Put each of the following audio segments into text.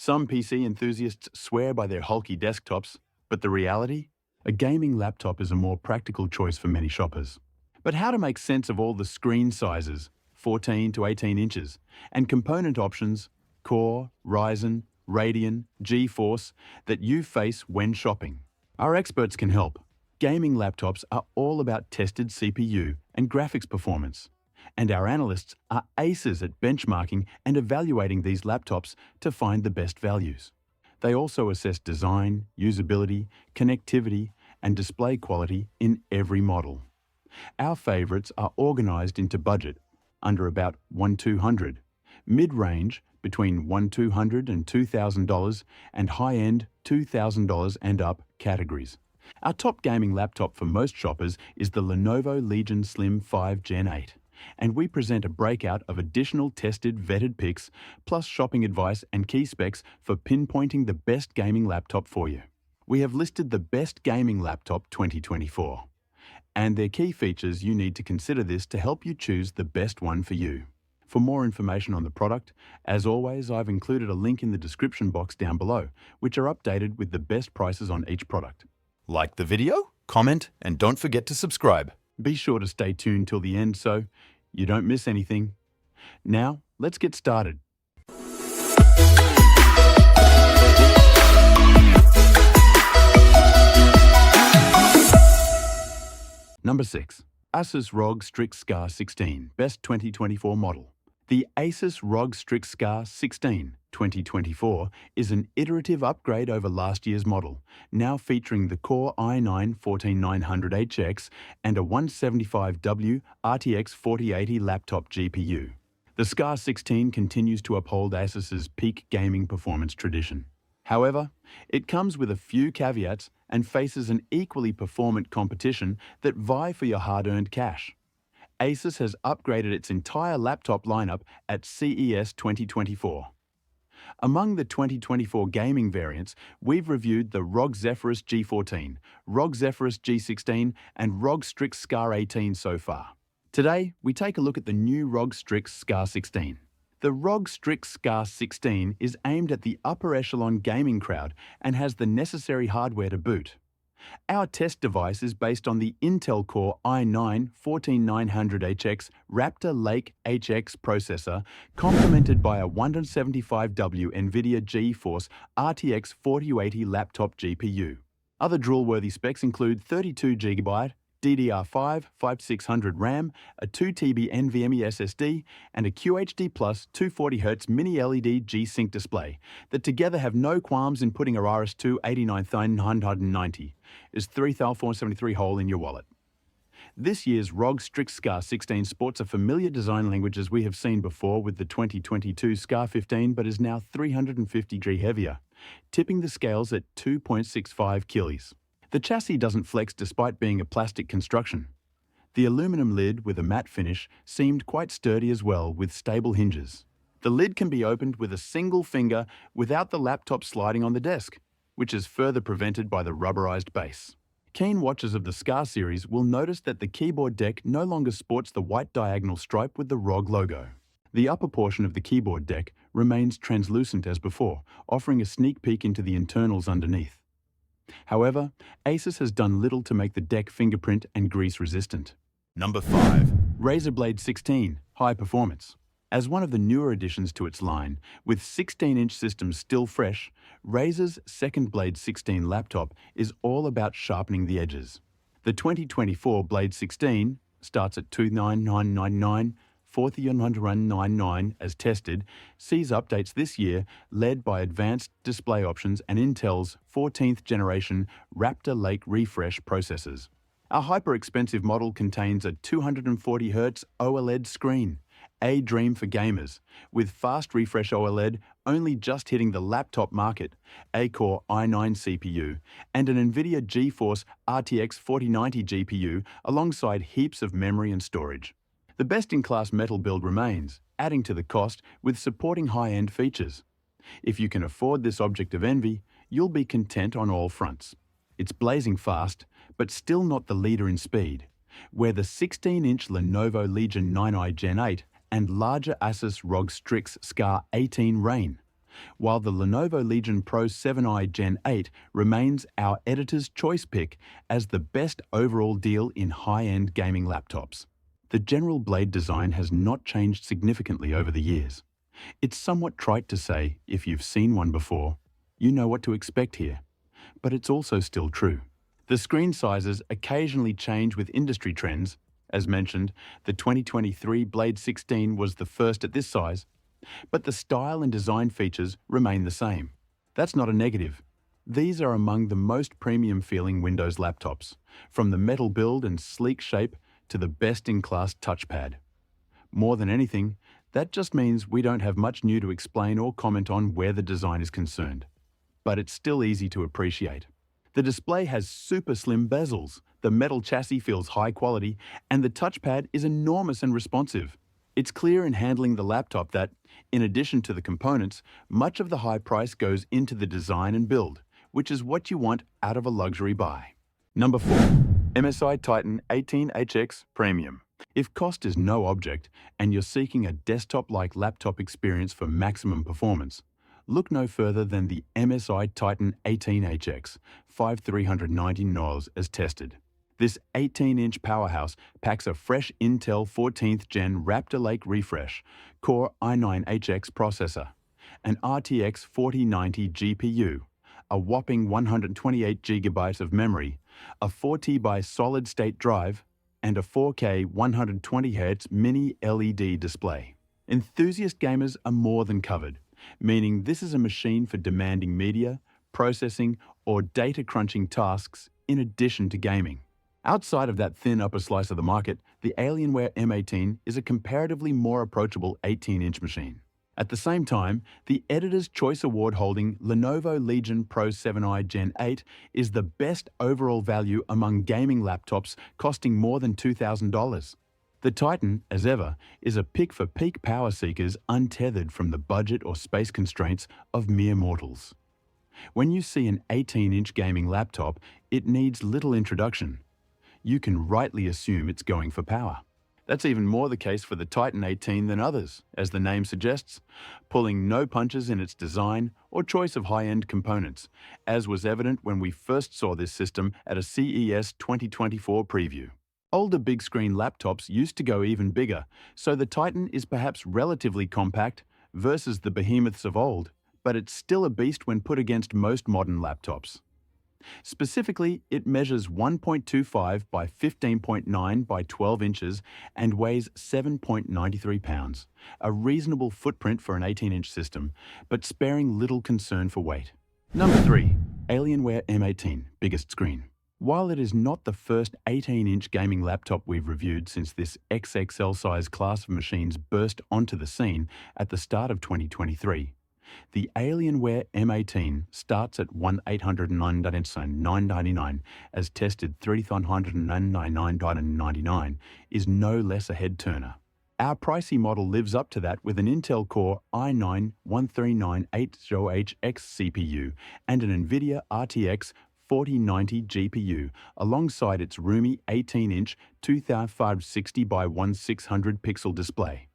Some PC enthusiasts swear by their hulky desktops, but the reality? A gaming laptop is a more practical choice for many shoppers. But how to make sense of all the screen sizes, 14 to 18 inches, and component options, Core, Ryzen, Radeon, GeForce, that you face when shopping? Our experts can help. Gaming laptops are all about tested CPU and graphics performance, and our analysts are aces at benchmarking and evaluating these laptops to find the best values. They also assess design, usability, connectivity, and display quality in every model. Our favorites are organized into budget, under about $1,200, mid-range between $1,200 and $2,000, and high-end $2,000 and up categories. Our top gaming laptop for most shoppers is the Lenovo Legion Slim 5 Gen 8, and we present a breakout of additional tested, vetted picks, plus shopping advice and key specs for pinpointing the best gaming laptop for you. We have listed the best gaming laptop 2024, and their key features you need to consider this to help you choose the best one for you. For more information on the product, as always, I've included a link in the description box down below, which are updated with the best prices on each product. Like the video, comment, and don't forget to subscribe. Be sure to stay tuned till the end so you don't miss anything. Now, let's get started. Number 6. Asus ROG Strix Scar 16, Best 2024 Model. The Asus ROG Strix Scar 16 2024 is an iterative upgrade over last year's model, now featuring the Core i9-14900HX and a 175W RTX 4080 laptop GPU. The Scar 16 continues to uphold Asus's peak gaming performance tradition. However, it comes with a few caveats and faces an equally performant competition that vie for your hard-earned cash. Asus has upgraded its entire laptop lineup at CES 2024. Among the 2024 gaming variants, we've reviewed the ROG Zephyrus G14, ROG Zephyrus G16, and ROG Strix Scar 18 so far. Today, we take a look at the new ROG Strix Scar 16. The ROG Strix Scar 16 is aimed at the upper echelon gaming crowd and has the necessary hardware to boot. Our test device is based on the Intel Core i9-14900HX Raptor Lake HX processor, complemented by a 175W NVIDIA GeForce RTX 4080 laptop GPU. Other drool-worthy specs include 32GB DDR5 5600 RAM, a 2TB NVMe SSD, and a QHD+ 240Hz mini LED G-Sync display that together have no qualms in putting a RS2 89990 is 3473 hole in your wallet. This year's ROG Strix Scar 16 sports a familiar design language as we have seen before with the 2022 Scar 15, but is now 350G heavier, tipping the scales at 2.65 kilos. The chassis doesn't flex despite being a plastic construction. The aluminum lid with a matte finish seemed quite sturdy as well, with stable hinges. The lid can be opened with a single finger without the laptop sliding on the desk, which is further prevented by the rubberized base. Keen watchers of the Scar series will notice that the keyboard deck no longer sports the white diagonal stripe with the ROG logo. The upper portion of the keyboard deck remains translucent as before, offering a sneak peek into the internals underneath. However, Asus has done little to make the deck fingerprint and grease resistant. Number 5. Razer Blade 16, High Performance. As one of the newer additions to its line, with 16-inch systems still fresh, Razer's second Blade 16 laptop is all about sharpening the edges. The 2024 Blade 16 starts at $29,999, $4,199 as tested, sees updates this year led by advanced display options and Intel's 14th generation Raptor Lake refresh processors. Our hyper-expensive model contains a 240Hz OLED screen, a dream for gamers, with fast refresh OLED only just hitting the laptop market, a Core i9 CPU, and an NVIDIA GeForce RTX 4090 GPU alongside heaps of memory and storage. The best-in-class metal build remains, adding to the cost with supporting high-end features. If you can afford this object of envy, you'll be content on all fronts. It's blazing fast, but still not the leader in speed, where the 16-inch Lenovo Legion 9i Gen 8 and larger Asus ROG Strix Scar 18 reign. while the Lenovo Legion Pro 7i Gen 8 remains our editor's choice pick as the best overall deal in high-end gaming laptops. The general blade design has not changed significantly over the years. It's somewhat trite to say, if you've seen one before, you know what to expect here. But it's also still true. The screen sizes occasionally change with industry trends. As mentioned, the 2023 Blade 16 was the first at this size, but the style and design features remain the same. That's not a negative. These are among the most premium-feeling Windows laptops, from the metal build and sleek shape to the best-in-class touchpad. More than anything, that just means we don't have much new to explain or comment on where the design is concerned. But it's still easy to appreciate. The display has super slim bezels, the metal chassis feels high quality, and the touchpad is enormous and responsive. It's clear in handling the laptop that, in addition to the components, much of the high price goes into the design and build, which is what you want out of a luxury buy. Number 4. MSI Titan 18HX Premium. If cost is no object and you're seeking a desktop-like laptop experience for maximum performance, look no further than the MSI Titan 18HX 5390 NOS as tested. This 18-inch powerhouse packs a fresh Intel 14th Gen Raptor Lake refresh, Core i9HX processor, an RTX 4090 GPU, a whopping 128 GB of memory, a 4TB solid-state drive, and a 4K 120Hz mini LED display. Enthusiast gamers are more than covered, meaning this is a machine for demanding media, processing, or data crunching tasks in addition to gaming. Outside of that thin upper slice of the market, the Alienware M18 is a comparatively more approachable 18-inch machine. At the same time, the Editor's Choice Award-holding Lenovo Legion Pro 7i Gen 8 is the best overall value among gaming laptops costing more than $2,000. The Titan, as ever, is a pick for peak power seekers untethered from the budget or space constraints of mere mortals. When you see an 18-inch gaming laptop, it needs little introduction. You can rightly assume it's going for power. That's even more the case for the Titan 18 than others, as the name suggests, pulling no punches in its design or choice of high-end components, as was evident when we first saw this system at a CES 2024 preview. Older big-screen laptops used to go even bigger, so the Titan is perhaps relatively compact versus the behemoths of old, but it's still a beast when put against most modern laptops. Specifically, it measures 1.25 by 15.9 by 12 inches and weighs 7.93 pounds, a reasonable footprint for an 18-inch system, but sparing little concern for weight. Number 3. Alienware M18 Biggest Screen. While it is not the first 18-inch gaming laptop we've reviewed since this XXL size class of machines burst onto the scene at the start of 2023, the Alienware M18 starts at $1,899 as tested $3,999 is no less a head-turner. Our pricey model lives up to that with an Intel Core i9-13980HX CPU and an NVIDIA RTX 4090 GPU alongside its roomy 18-inch 2560 by 1600 pixel display.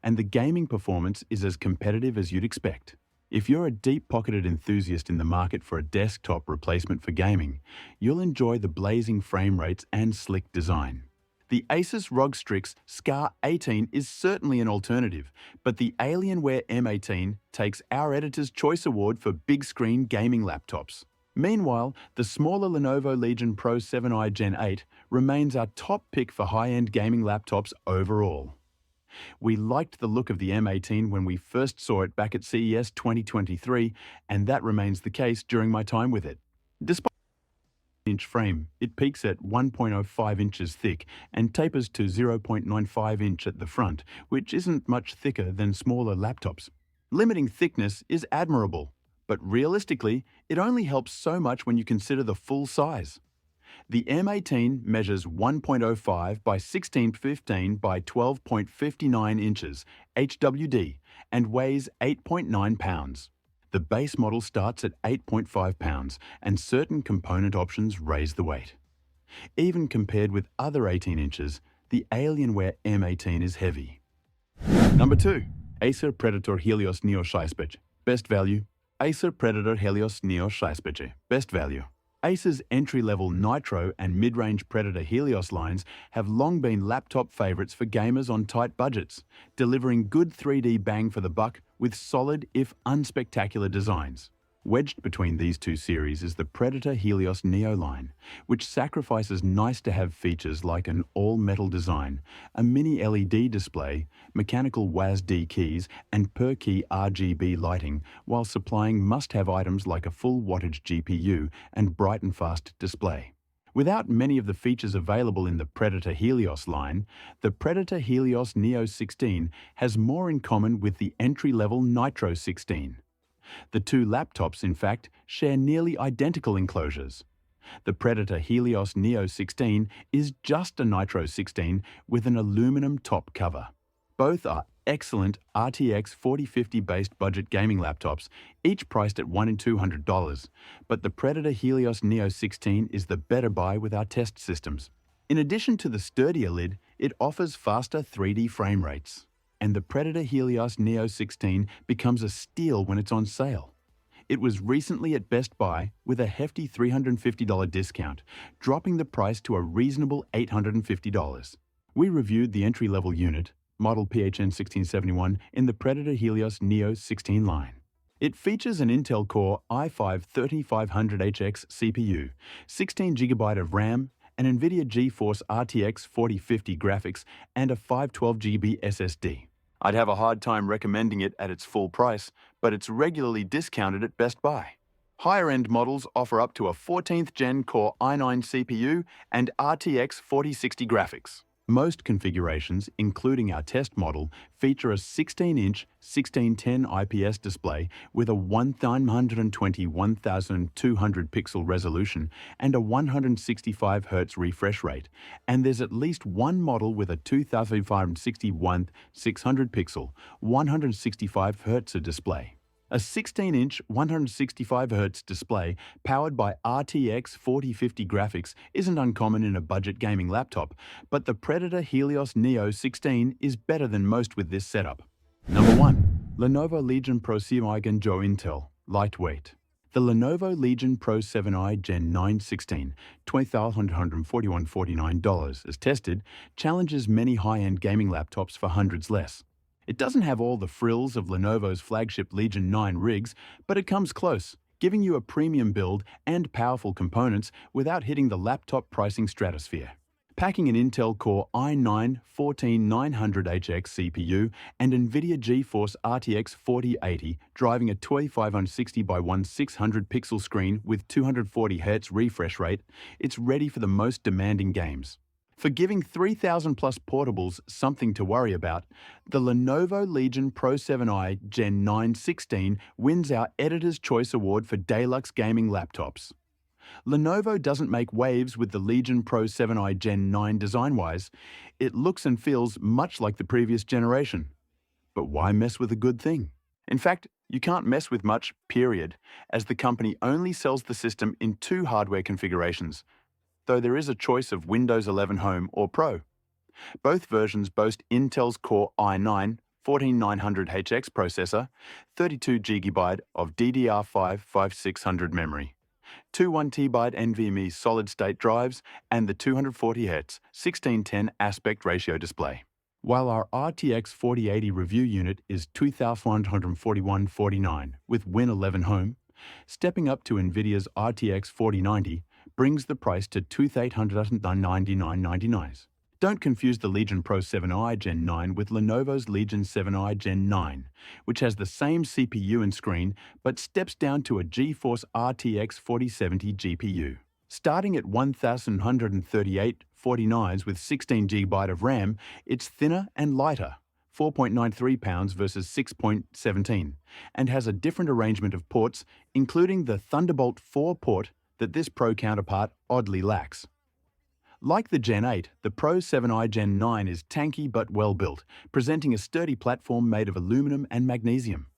And the gaming performance is as competitive as you'd expect. If you're a deep-pocketed enthusiast in the market for a desktop replacement for gaming, you'll enjoy the blazing frame rates and slick design. The Asus ROG Strix SCAR 18 is certainly an alternative, but the Alienware M18 takes our Editor's Choice Award for big-screen gaming laptops. Meanwhile, the smaller Lenovo Legion Pro 7i Gen 8 remains our top pick for high-end gaming laptops overall. We liked the look of the M18 when we first saw it back at CES 2023, and that remains the case during my time with it. Despite the inch frame, it peaks at 1.05 inches thick and tapers to 0.95 inch at the front, which isn't much thicker than smaller laptops. Limiting thickness is admirable, but realistically, it only helps so much when you consider the full size. The M18 measures 1.05 by 1615 by 12.59 inches HWD and weighs 8.9 pounds. The base model starts at 8.5 pounds and certain component options raise the weight. Even compared with other 18 inches, the Alienware M18 is heavy. Number 2. Acer Predator Helios Neo Scheißbech. Best value, Acer Predator Helios Neo 16. Best value. Acer's entry-level Nitro and mid-range Predator Helios lines have long been laptop favorites for gamers on tight budgets, delivering good 3D bang for the buck with solid, if unspectacular designs. Wedged between these two series is the Predator Helios Neo line, which sacrifices nice-to-have features like an all-metal design, a mini LED display, mechanical WASD keys, and per-key RGB lighting, while supplying must-have items like a full-wattage GPU and bright and fast display. Without many of the features available in the Predator Helios line, the Predator Helios Neo 16 has more in common with the entry-level Nitro 16. The two laptops, in fact, share nearly identical enclosures. The Predator Helios Neo 16 is just a Nitro 16 with an aluminum top cover. Both are excellent RTX 4050-based budget gaming laptops, each priced at $1 and $200, but the Predator Helios Neo 16 is the better buy with our test systems. In addition to the sturdier lid, it offers faster 3D frame rates. And the Predator Helios Neo 16 becomes a steal when it's on sale. It was recently at Best Buy with a hefty $350 discount, dropping the price to a reasonable $850. We reviewed the entry-level unit, model PHN 1671, in the Predator Helios Neo 16 line. It features an Intel Core i5-3500HX CPU, 16GB of RAM, an NVIDIA GeForce RTX 4050 graphics, and a 512GB SSD. I'd have a hard time recommending it at its full price, but it's regularly discounted at Best Buy. Higher-end models offer up to a 14th Gen Core i9 CPU and RTX 4060 graphics. Most configurations, including our test model, feature a 16-inch 1610 IPS display with a 1920-1200 pixel resolution and a 165 Hz refresh rate, and there's at least one model with a 2561 600 pixel, 165 Hz display. A 16-inch 165 Hz display powered by RTX 4050 graphics isn't uncommon in a budget gaming laptop, but the Predator Helios Neo 16 is better than most with this setup. Number 1. Lenovo Legion Pro 7i Gen Joe Intel. Lightweight. The Lenovo Legion Pro 7i Gen 9 16, $2,141.49 as tested, challenges many high-end gaming laptops for hundreds less. It doesn't have all the frills of Lenovo's flagship Legion 9 rigs, but it comes close, giving you a premium build and powerful components without hitting the laptop pricing stratosphere. Packing an Intel Core i9-14900HX CPU and NVIDIA GeForce RTX 4080 driving a 2560 by 1600 pixel screen with 240 Hz refresh rate, it's ready for the most demanding games. For giving 3,000 plus portables something to worry about, the Lenovo Legion Pro 7i Gen 9 16 wins our Editor's Choice Award for Deluxe Gaming Laptops. Lenovo doesn't make waves with the Legion Pro 7i Gen 9 design-wise. It looks and feels much like the previous generation. But why mess with a good thing? In fact, you can't mess with much, period, as the company only sells the system in two hardware configurations, though there is a choice of Windows 11 Home or Pro. Both versions boast Intel's Core i9-14900HX processor, 32GB of DDR5 5600 memory, two 1TB NVMe solid-state drives, and the 240Hz 1610 aspect ratio display. While our RTX 4080 review unit is $2,141.49 with Win 11 Home, stepping up to NVIDIA's RTX 4090 brings the price to $2,899.99. Don't confuse the Legion Pro 7i Gen 9 with Lenovo's Legion 7i Gen 9, which has the same CPU and screen but steps down to a GeForce RTX 4070 GPU. Starting at $1,138.49 with 16GB of RAM, it's thinner and lighter, 4.93 pounds versus 6.17, and has a different arrangement of ports, including the Thunderbolt 4 port that this Pro counterpart oddly lacks. Like the Gen 8, the Pro 7i Gen 9 is tanky but well built, presenting a sturdy platform made of aluminum and magnesium.